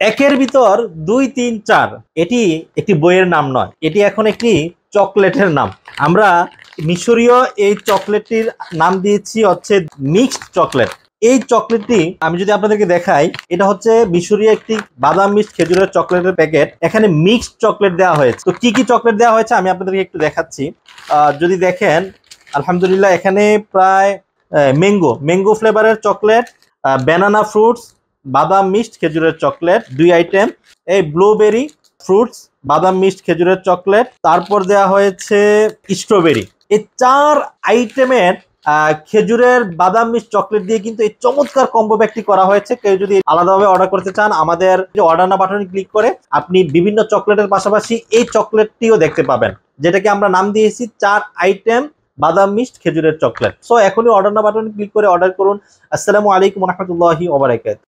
একের ভিতর 2, 3, 4 এটি একটি বইয়ের নাম নয়, এটি এখন একটি চকলেটের নাম। আমরা মিশরীয় এই চকলেটটির নাম দিয়েছি হচ্ছে মিক্সড চকলেট। এই চকলেটটি আমি যদি আপনাদেরকে দেখাই, এটা হচ্ছে মিশরীয় একটি বাদাম মিক্সড খেজুরের চকলেটের প্যাকেট। এখানে মিক্সড চকলেট দেওয়া হয়েছে। তো কি কি চকলেট দেওয়া হয়েছে আমি আপনাদেরকে একটু দেখাচ্ছি। যদি দেখেন, আলহামদুলিল্লাহ এখানে প্রায় ম্যাঙ্গো ফ্লেভারের চকলেট, ব্যানানা ফ্রুটস, বাদাম মিক্সড খেজুরের চকলেট 2 আইটেম, এই ব্লুবেরি ফ্রুটস, বাদাম মিক্সড খেজুরের চকলেট, তারপর দেওয়া হয়েছে স্ট্রবেরি। এই 4 আইটেমের খেজুরের বাদাম মিক্সড চকলেট দিয়ে কিন্তু এই চমৎকার কম্বো প্যাকটি করা হয়েছে। কেউ যদি আলাদাভাবে অর্ডার করতে চান, আমাদের যে অর্ডার না বাটনে ক্লিক করে আপনি বিভিন্ন চকলেটের পাশাপাশি এই চকলেটটিও দেখতে পাবেন, যেটাকে আমরা নাম দিয়েছি 4 আইটেম বাদাম মিক্সড খেজুরের চকলেট। সো এখনই অর্ডার না বাটনে ক্লিক করে অর্ডার করুন। আসসালামু আলাইকুম ওয়া রাহমাতুল্লাহি ওয়া বারাকাতুহু।